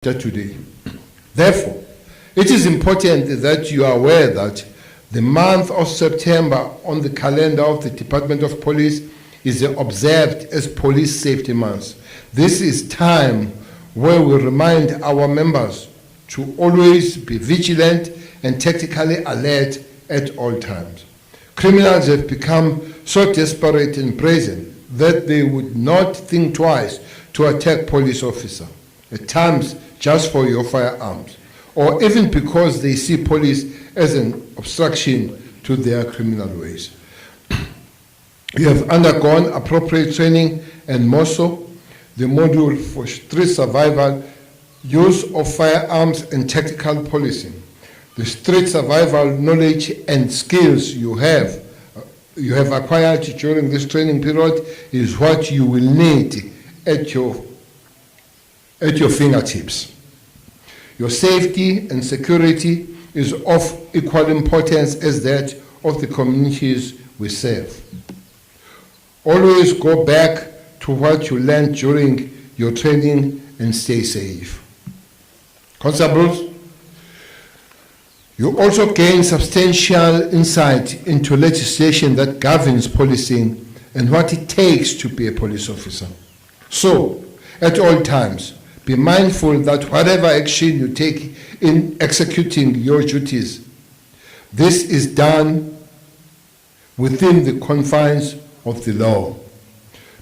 today. Therefore, it is important that you are aware that the month of September on the calendar of the Department of Police is observed as Police Safety Month. This is time where we remind our members to always be vigilant and tactically alert at all times. Criminals have become so desperate and brazen that they would not think twice to attack police officers, at times just for your firearms, or even because they see police as an obstruction to their criminal ways. You have undergone appropriate training and more so, the module for street survival, use of firearms and tactical policing. The street survival knowledge and skills you have acquired during this training period is what you will need at your fingertips. Your safety and security is of equal importance as that of the communities we serve. Always go back to what you learned during your training and stay safe. Constables, you also gain substantial insight into legislation that governs policing and what it takes to be a police officer. So, at all times, be mindful that whatever action you take in executing your duties, this is done within the confines of the law.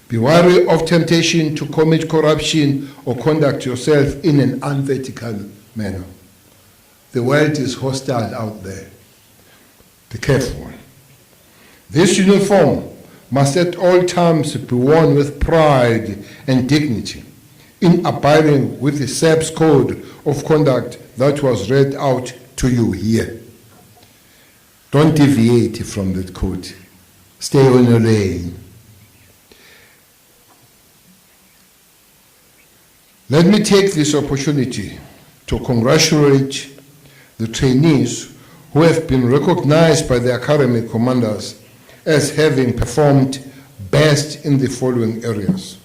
Be wary of temptation to commit corruption or conduct yourself in an unethical manner. The world is hostile out there. Be careful. This uniform must at all times be worn with pride and dignity, in abiding with the SAPS Code of Conduct that was read out to you here. Don't deviate from that code. Stay on your lane. Let me take this opportunity to congratulate the trainees who have been recognized by the academy commanders as having performed best in the following areas: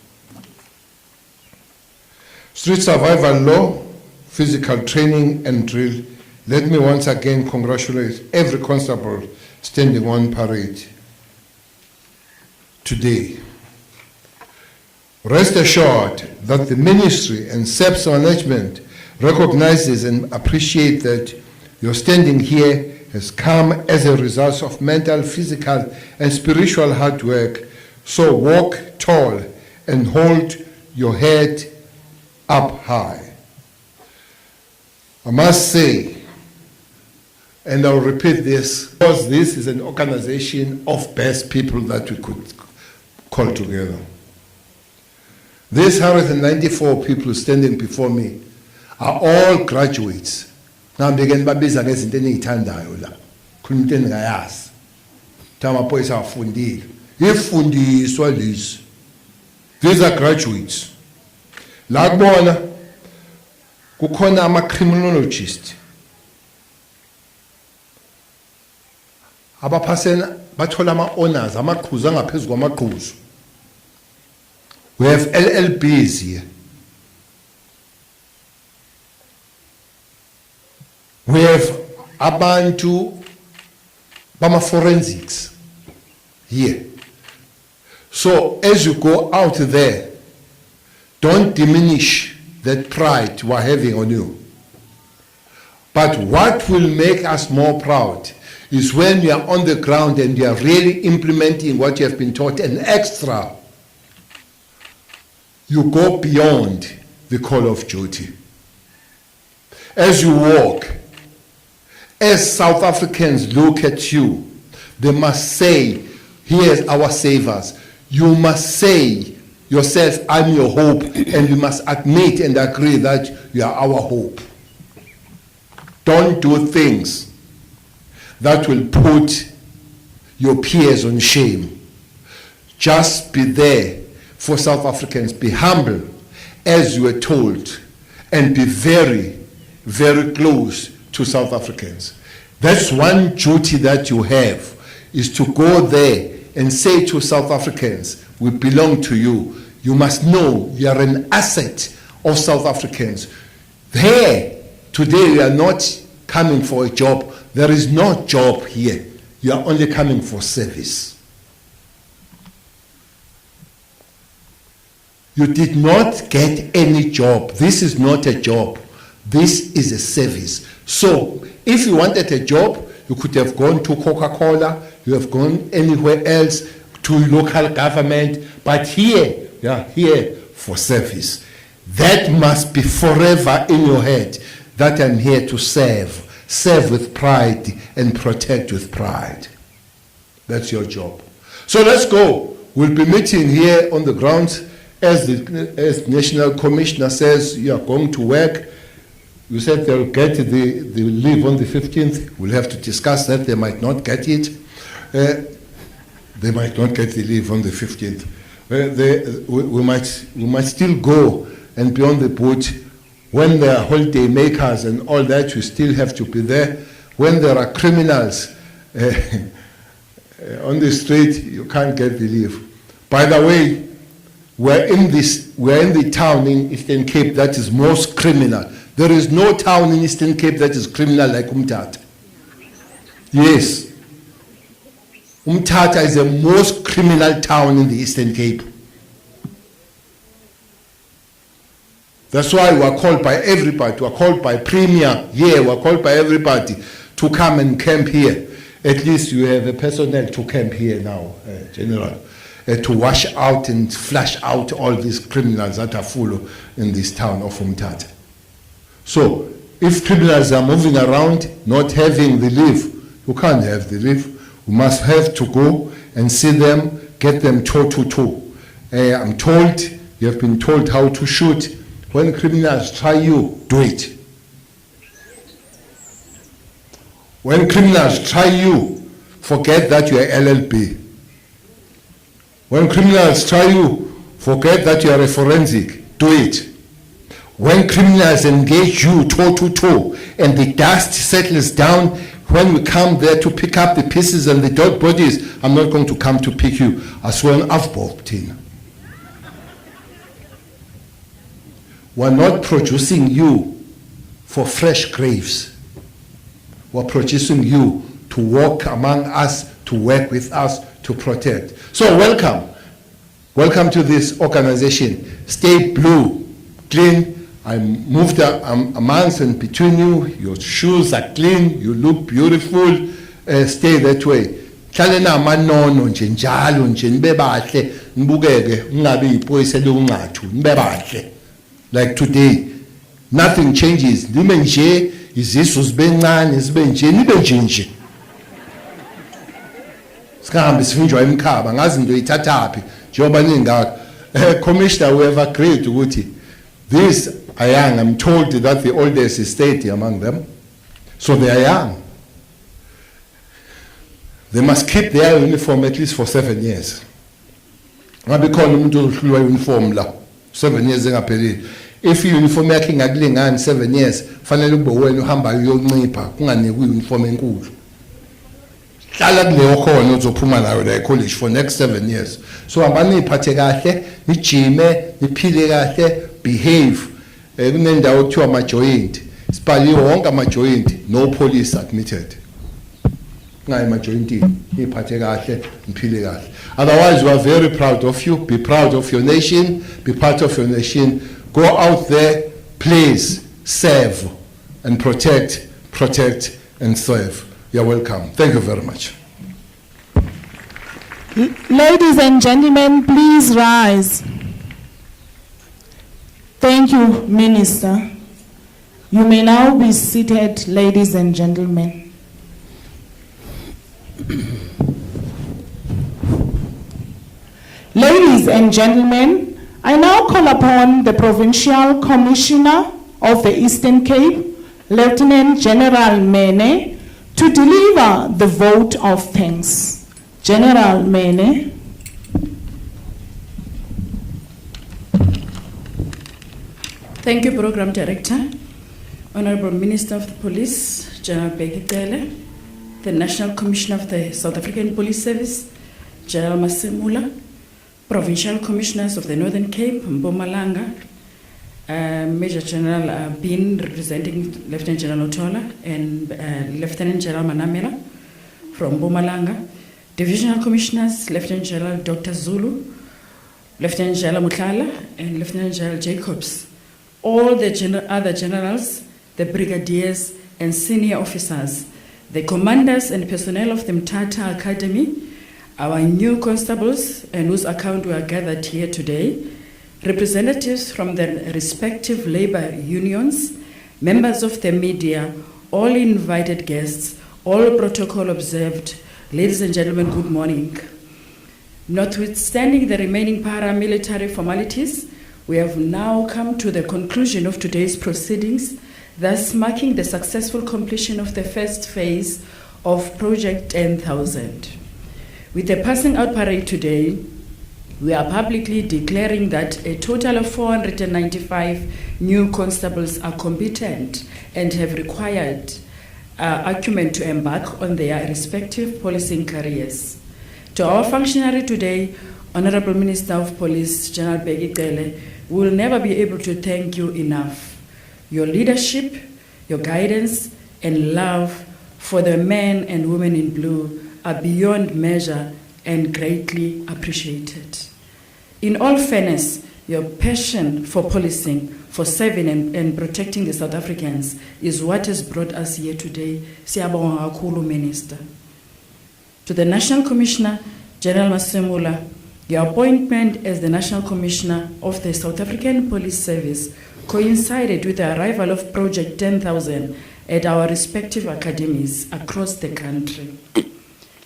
street survival law, physical training and drill. Let me once again congratulate every constable standing on parade today. Rest assured that the ministry and SAPS management recognizes and appreciate that your standing here has come as a result of mental, physical and spiritual hard work. So walk tall and hold your head up high. I must say, and I'll repeat this, because this is an organization of best people that we could call together. These 194 people standing before me are all graduates. Now I'm beginning to babiza ngezinto eniyithandayo la. Khuluma into engayazi. Amaphoyisa afundile. Ifundiswa lezi. These are graduates. La kubona kukhona ama-criminologist abaphasena bathola ama-honors, amaqhuzu angaphezu kwamaqhuzu. We have LLBs here. We have abantu bama-forensics here. So as you go out there, don't diminish that pride we're having on you. But what will make us more proud is when you are on the ground and you are really implementing what you have been taught and extra. You go beyond the call of duty. As you walk, as South Africans look at you, they must say, here's our savers. You must say yourself, I'm your hope, and you must admit and agree that you are our hope. Don't do things that will put your peers on shame. Just be there for South Africans. Be humble, as you were told, and be very, very close to South Africans. That's one duty that you have, is to go there and say to South Africans, we belong to you. You must know you are an asset of South Africans. There, today you are not coming for a job. There is no job here. You are only coming for service. You did not get any job. This is not a job. This is a service. So, if you wanted a job, you could have gone to Coca-Cola, you have gone anywhere else, to local government, but here, you are here for service. That must be forever in your head, that I'm here to serve with pride and protect with pride. That's your job. So let's go. We'll be meeting here on the grounds as the National Commissioner says you are going to work. You said they'll get the leave on the 15th. We'll have to discuss that. They might not get it. They might not get the leave on the 15th. We might still go and be on the boat. When there are holiday makers and all that, we still have to be there. When there are criminals on the street, you can't get the leave. By the way, we're in the town in Eastern Cape that is most criminal. There is no town in Eastern Cape that is criminal like Mthatha. Yes. Mthatha is the most criminal town in the Eastern Cape. That's why we are called by everybody. We are called by Premier here. We are called by everybody to come and camp here. At least you have a personnel to camp here now, General, to wash out and flush out all these criminals that are full in this town of Mthatha. So, if criminals are moving around, not having the leave, you can't have the leave. You must have to go and see them, get them toe to toe. I'm told, you have been told how to shoot. When criminals try you, do it. When criminals try you, forget that you are LLB. When criminals try you, forget that you are a forensic. Do it. When criminals engage you toe to toe and the dust settles down, when we come there to pick up the pieces and the dead bodies, I'm not going to come to pick you. I swear on Afbobtin. We're not producing you for fresh graves. We're producing you to walk among us, to work with us, to protect. So welcome. Welcome to this organization. Stay blue, clean. I moved amongst and between you. Your shoes are clean. You look beautiful. Stay that way. Like today, nothing changes. Commissioner, we have agreed to this. I'm told that the oldest is 30 among them, so they are young. They must keep their uniform at least for 7 years. Uniform 7 years. If you uniform making a 7 years, finally when you hamba your neighbor, uniform enkulu. College for next 7 years. So abani iphathekahle, nijime, niphile kahle, behave. Kunendawo kuthiwa ama-joint. Sibhaliwe wonke ama-joint, no police admitted. Ngayi ama-jointini, niphathe kahle, niphile kahle. Otherwise, we are very proud of you. Be proud of your nation. Be part of your nation. Go out there, please serve and protect and serve. You're welcome. Thank you very much. Ladies and gentlemen, please rise. Thank you, Minister. You may now be seated, ladies and gentlemen. Ladies and gentlemen, I now call upon the Provincial Commissioner of the Eastern Cape, Lieutenant General Mene, to deliver the vote of thanks. General Mene. Thank you, Program Director, Honorable Minister of the Police, General Begitele, the National Commissioner of the South African Police Service, General Masemula, Provincial Commissioners of the Northern Cape, Mpumalanga, Major General Bin representing Lieutenant General Otola and Lieutenant General Manamela from Mpumalanga, Divisional Commissioners, Lieutenant General Dr. Zulu, Lieutenant General Mthatha, and Lieutenant General Jacobs, all the other generals, the brigadiers and senior officers, the commanders and personnel of the Mthatha Academy, our new constables and whose account we are gathered here today, representatives from the respective labor unions, members of the media, all invited guests, all protocol observed. Ladies and gentlemen, good morning. Notwithstanding the remaining paramilitary formalities, we have now come to the conclusion of today's proceedings, thus marking the successful completion of the first phase of Project 10,000. With the passing out parade today, we are publicly declaring that a total of 495 new constables are competent and have required acumen to embark on their respective policing careers. To our functionary today, Honorable Minister of Police, General Begitele, we will never be able to thank you enough. Your leadership, your guidance, and love for the men and women in blue are beyond measure and greatly appreciated. In all fairness, your passion for policing, for serving and protecting the South Africans is what has brought us here today. Siyabonga kakhulu, Minister. To the National Commissioner, General Masemula, your appointment as the National Commissioner of the South African Police Service coincided with the arrival of Project 10,000 at our respective academies across the country.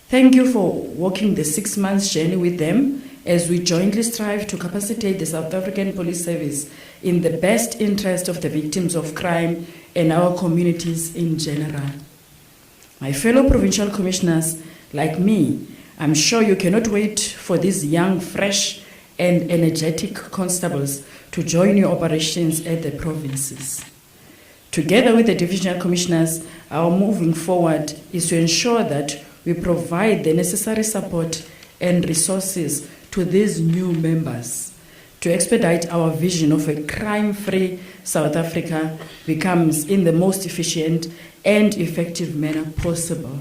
Thank you for walking the 6 months journey with them as we jointly strive to capacitate the South African Police Service in the best interest of the victims of crime and our communities in general. My fellow provincial commissioners, like me, I'm sure you cannot wait for these young, fresh, and energetic constables to join your operations at the provinces. Together with the divisional commissioners, our moving forward is to ensure that we provide the necessary support and resources to these new members to expedite our vision of a crime-free South Africa becomes in the most efficient and effective manner possible.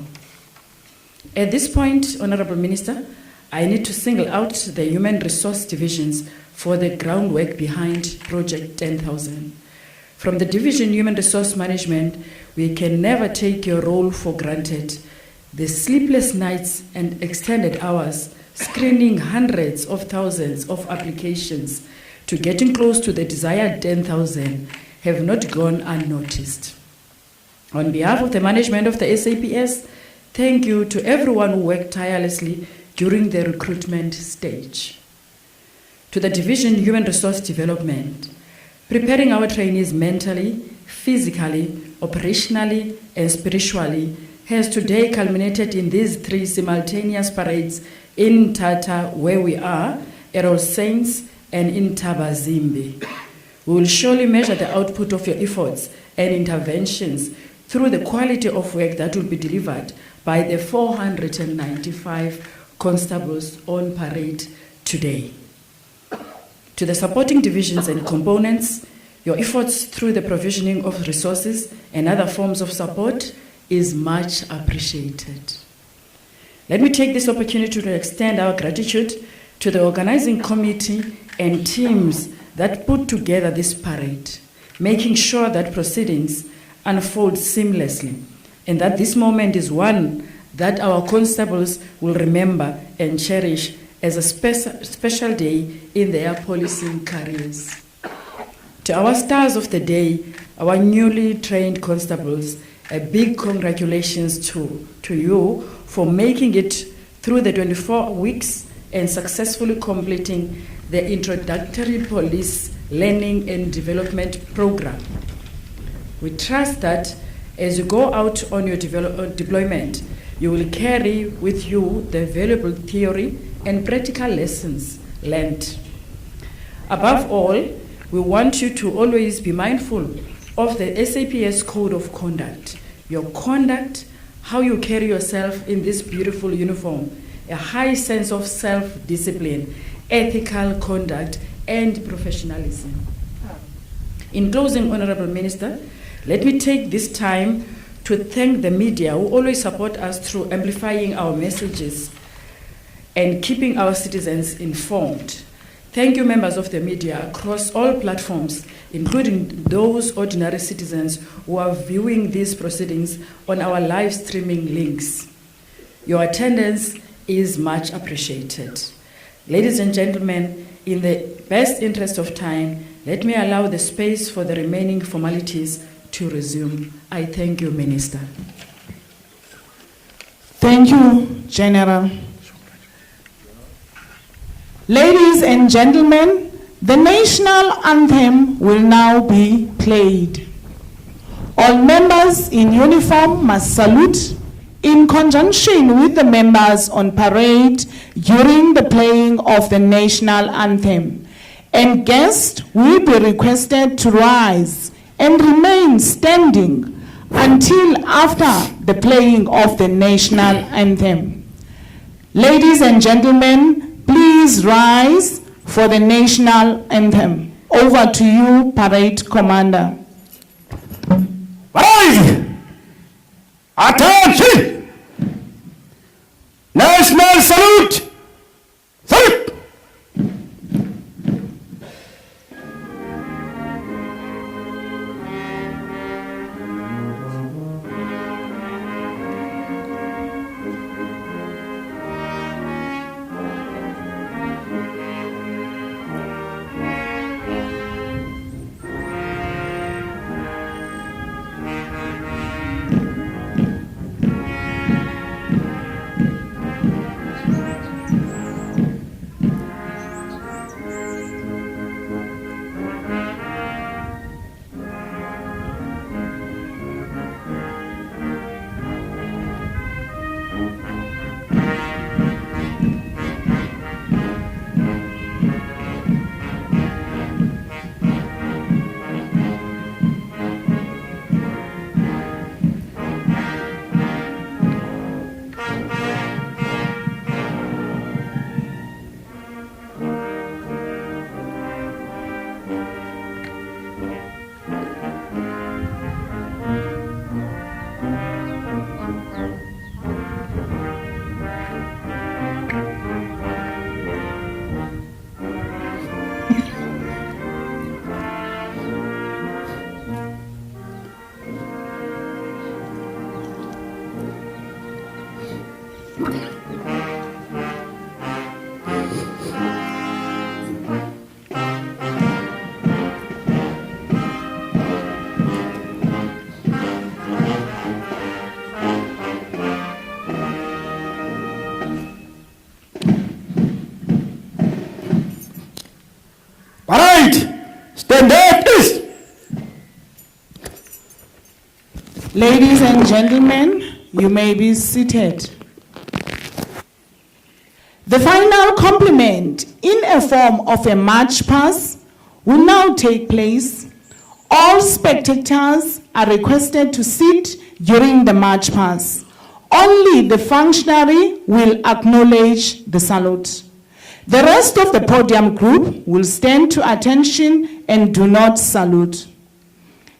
At this point, Honorable Minister, I need to single out the human resource divisions for the groundwork behind Project 10,000. From the Division Human Resource Management, we can never take your role for granted. The sleepless nights and extended hours screening hundreds of thousands of applications to getting close to the desired 10,000 have not gone unnoticed. On behalf of the management of the SAPS, thank you to everyone who worked tirelessly during the recruitment stage. To the Division Human Resource Development, preparing our trainees mentally, physically, operationally, and spiritually has today culminated in these 3 simultaneous parades in Mthatha, where we are, at All Saints, and in Thabazimbi. We will surely measure the output of your efforts and interventions through the quality of work that will be delivered by the 495 constables on parade today. To the supporting divisions and components, your efforts through the provisioning of resources and other forms of support is much appreciated. Let me take this opportunity to extend our gratitude to the organizing committee and teams that put together this parade, making sure that proceedings unfold seamlessly and that this moment is one that our constables will remember and cherish as a special day in their policing careers. To our stars of the day, our newly trained constables, a big congratulations to you for making it through the 24 weeks and successfully completing the introductory police learning and development program. We trust that as you go out on your deployment, you will carry with you the valuable theory and practical lessons learned. Above all, we want you to always be mindful of the SAPS Code of Conduct, your conduct, how you carry yourself in this beautiful uniform, a high sense of self-discipline, ethical conduct, and professionalism. In closing, Honorable Minister, let me take this time to thank the media who always support us through amplifying our messages and keeping our citizens informed. Thank you, members of the media across all platforms, including those ordinary citizens who are viewing these proceedings on our live streaming links. Your attendance is much appreciated. Ladies and gentlemen, in the best interest of time, let me allow the space for the remaining formalities to resume. I thank you, Minister. Thank you, General. Ladies and gentlemen, the national anthem will now be played. All members in uniform must salute in conjunction with the members on parade during the playing of the national anthem, and guests will be requested to rise and remain standing until after the playing of the national anthem. Ladies and gentlemen, please rise for the national anthem. Over to you, Parade Commander. Rise! Attention! National salute! Salute! Stand up, please. Ladies and gentlemen, you may be seated. The final compliment in a form of a march past will now take place. All spectators are requested to sit during the march past. Only the functionary will acknowledge the salute. The rest of the podium group will stand to attention and do not salute.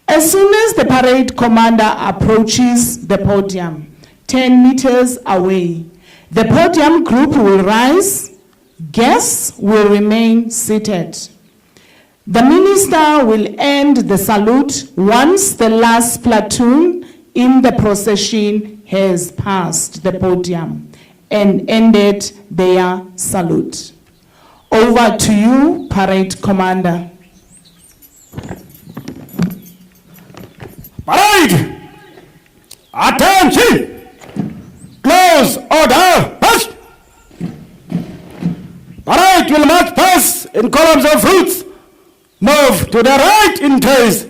As soon as the parade commander approaches the podium, 10 meters away, the podium group will rise, guests will remain seated. The minister will end the salute once the last platoon in the procession has passed the podium and ended their salute. Over to you, Parade Commander. Parade! Attention! Close order! Pass! Parade will march past in columns of routes. Move to the right in place.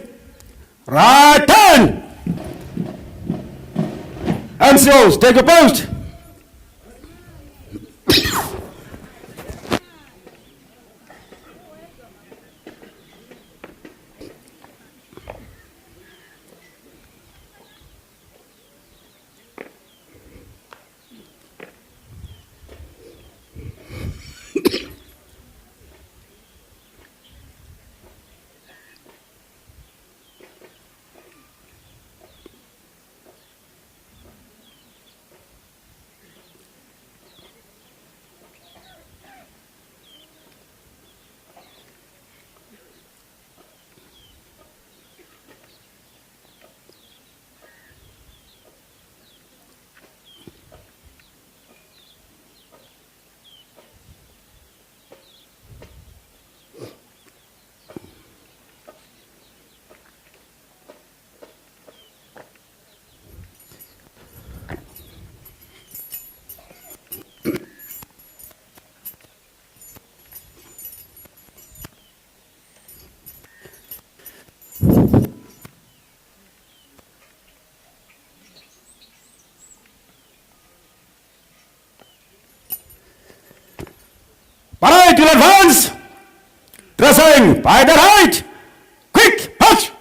Right turn! NCOs, take a post. going by the right. Quick, march!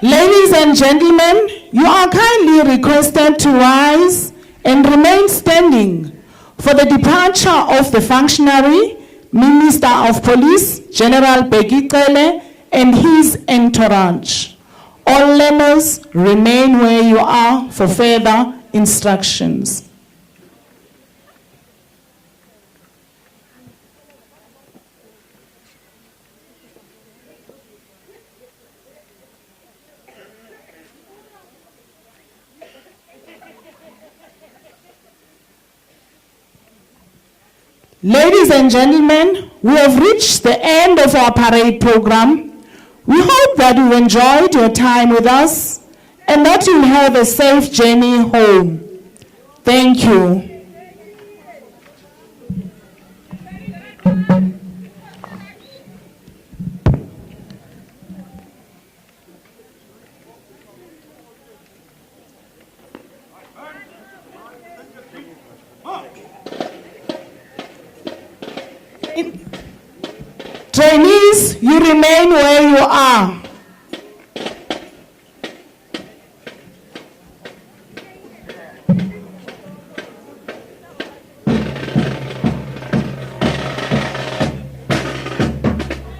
Ladies and gentlemen, you are kindly requested to rise and remain standing for the departure of the functionary, Minister of Police, General Begicele, and his entourage. All learners remain where you are for further instructions. Ladies and gentlemen, we have reached the end of our parade program. We hope that you enjoyed your time with us and that you'll have a safe journey home. Thank you. Trainees, you remain where you are.